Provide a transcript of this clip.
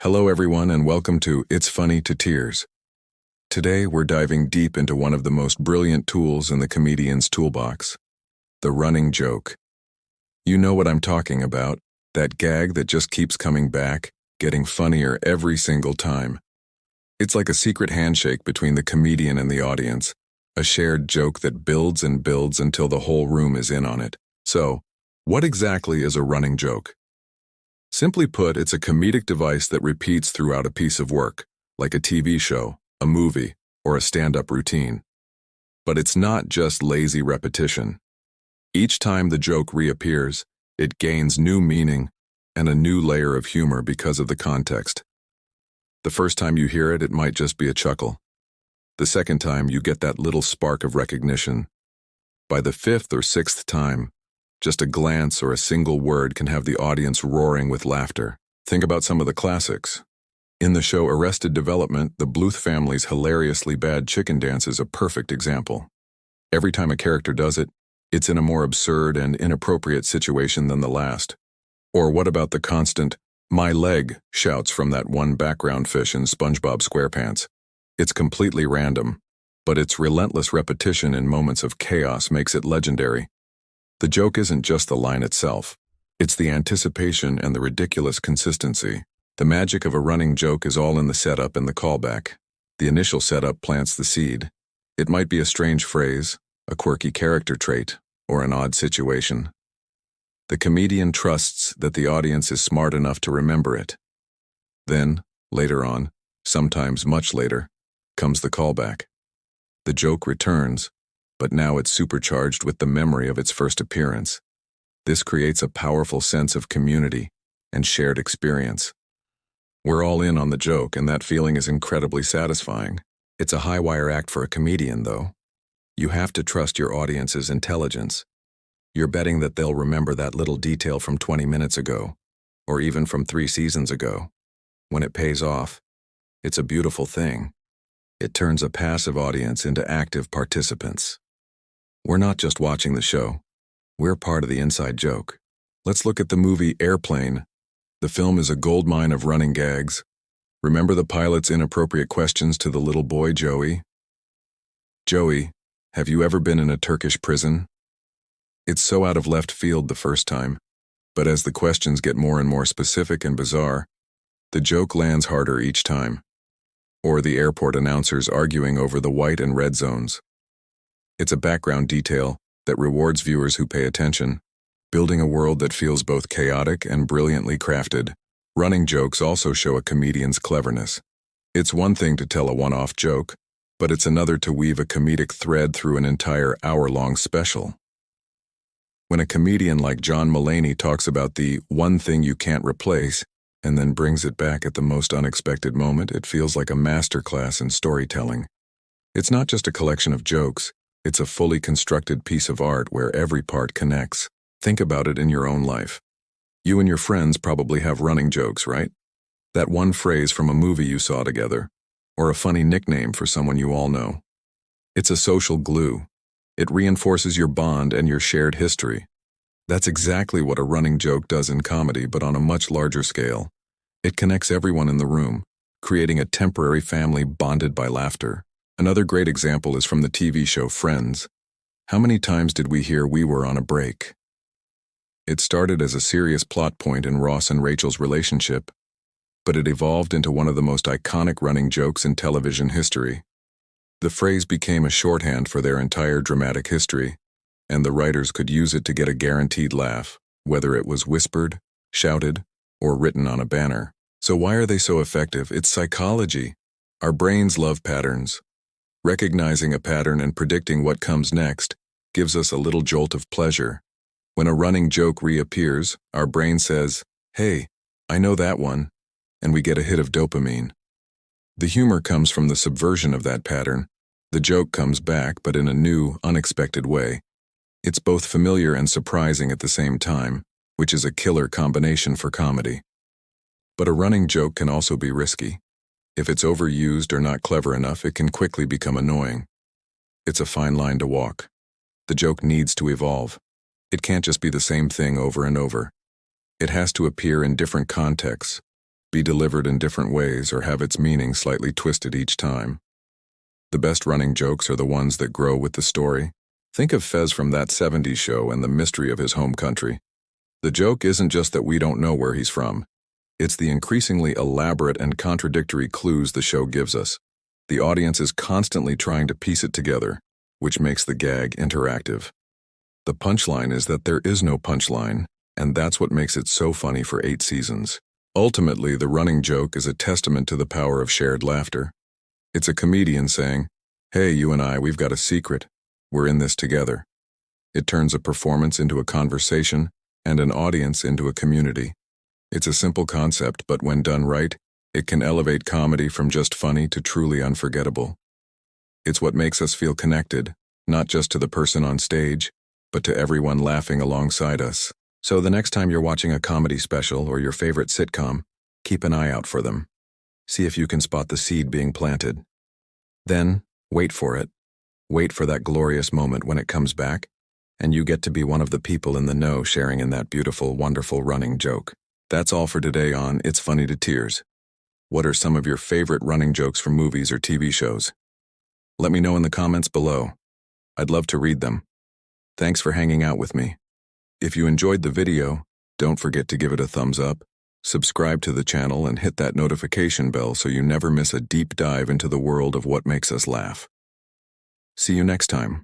Hello everyone and welcome to It's Funny to Tears. Today we're diving deep into one of the most brilliant tools in the comedian's toolbox, the running joke. You know what I'm talking about, that gag that just keeps coming back, getting funnier every single time. It's like a secret handshake between the comedian and the audience, a shared joke that builds and builds until the whole room is in on it. So, what exactly is a running joke? Simply put, it's a comedic device that repeats throughout a piece of work, like a TV show, a movie, or a stand-up routine. But it's not just lazy repetition. Each time the joke reappears, it gains new meaning and a new layer of humor because of the context. The first time you hear it, it might just be a chuckle. The second time, you get that little spark of recognition. By the fifth or sixth time, just a glance or a single word can have the audience roaring with laughter. Think about some of the classics. In the show Arrested Development, the Bluth family's hilariously bad chicken dance is a perfect example. Every time a character does it, it's in a more absurd and inappropriate situation than the last. Or what about the constant, "My leg," shouts from that one background fish in SpongeBob SquarePants? It's completely random, but its relentless repetition in moments of chaos makes it legendary. The joke isn't just the line itself. It's the anticipation and the ridiculous consistency. The magic of a running joke is all in the setup and the callback. The initial setup plants the seed. It might be a strange phrase, a quirky character trait, or an odd situation. The comedian trusts that the audience is smart enough to remember it. Then, later on, sometimes much later, comes the callback. The joke returns, but now it's supercharged with the memory of its first appearance. This creates a powerful sense of community and shared experience. We're all in on the joke, and that feeling is incredibly satisfying. It's a high-wire act for a comedian, though. You have to trust your audience's intelligence. You're betting that they'll remember that little detail from 20 minutes ago, or even from 3 seasons ago. When it pays off, it's a beautiful thing. It turns a passive audience into active participants. We're not just watching the show. We're part of the inside joke. Let's look at the movie Airplane. The film is a goldmine of running gags. Remember the pilot's inappropriate questions to the little boy, Joey? "Joey, have you ever been in a Turkish prison?" It's so out of left field the first time, but as the questions get more and more specific and bizarre, the joke lands harder each time. Or the airport announcers arguing over the white and red zones. It's a background detail that rewards viewers who pay attention, building a world that feels both chaotic and brilliantly crafted. Running jokes also show a comedian's cleverness. It's one thing to tell a one-off joke, but it's another to weave a comedic thread through an entire hour-long special. When a comedian like John Mulaney talks about the one thing you can't replace, and then brings it back at the most unexpected moment, it feels like a masterclass in storytelling. It's not just a collection of jokes, it's a fully constructed piece of art where every part connects. Think about it in your own life. You and your friends probably have running jokes, right? That one phrase from a movie you saw together, or a funny nickname for someone you all know. It's a social glue. It reinforces your bond and your shared history. That's exactly what a running joke does in comedy, but on a much larger scale. It connects everyone in the room, creating a temporary family bonded by laughter. Another great example is from the TV show Friends. How many times did we hear "we were on a break"? It started as a serious plot point in Ross and Rachel's relationship, but it evolved into one of the most iconic running jokes in television history. The phrase became a shorthand for their entire dramatic history, and the writers could use it to get a guaranteed laugh, whether it was whispered, shouted, or written on a banner. So why are they so effective? It's psychology. Our brains love patterns. Recognizing a pattern and predicting what comes next gives us a little jolt of pleasure. When a running joke reappears, our brain says, "Hey, I know that one," and we get a hit of dopamine. The humor comes from the subversion of that pattern. The joke comes back, but in a new, unexpected way. It's both familiar and surprising at the same time, which is a killer combination for comedy. But a running joke can also be risky. If it's overused or not clever enough, it can quickly become annoying. It's a fine line to walk. The joke needs to evolve. It can't just be the same thing over and over. It has to appear in different contexts, be delivered in different ways or have its meaning slightly twisted each time. The best running jokes are the ones that grow with the story. Think of Fez from That 70s Show and the mystery of his home country. The joke isn't just that we don't know where he's from. It's the increasingly elaborate and contradictory clues the show gives us. The audience is constantly trying to piece it together, which makes the gag interactive. The punchline is that there is no punchline, and that's what makes it so funny for 8 seasons. Ultimately, the running joke is a testament to the power of shared laughter. It's a comedian saying, "Hey, you and I, we've got a secret. We're in this together." It turns a performance into a conversation and an audience into a community. It's a simple concept, but when done right, it can elevate comedy from just funny to truly unforgettable. It's what makes us feel connected, not just to the person on stage, but to everyone laughing alongside us. So the next time you're watching a comedy special or your favorite sitcom, keep an eye out for them. See if you can spot the seed being planted. Then, wait for it. Wait for that glorious moment when it comes back, and you get to be one of the people in the know sharing in that beautiful, wonderful running joke. That's all for today on It's Funny to Tears. What are some of your favorite running jokes from movies or TV shows? Let me know in the comments below. I'd love to read them. Thanks for hanging out with me. If you enjoyed the video, don't forget to give it a thumbs up, subscribe to the channel, and hit that notification bell so you never miss a deep dive into the world of what makes us laugh. See you next time.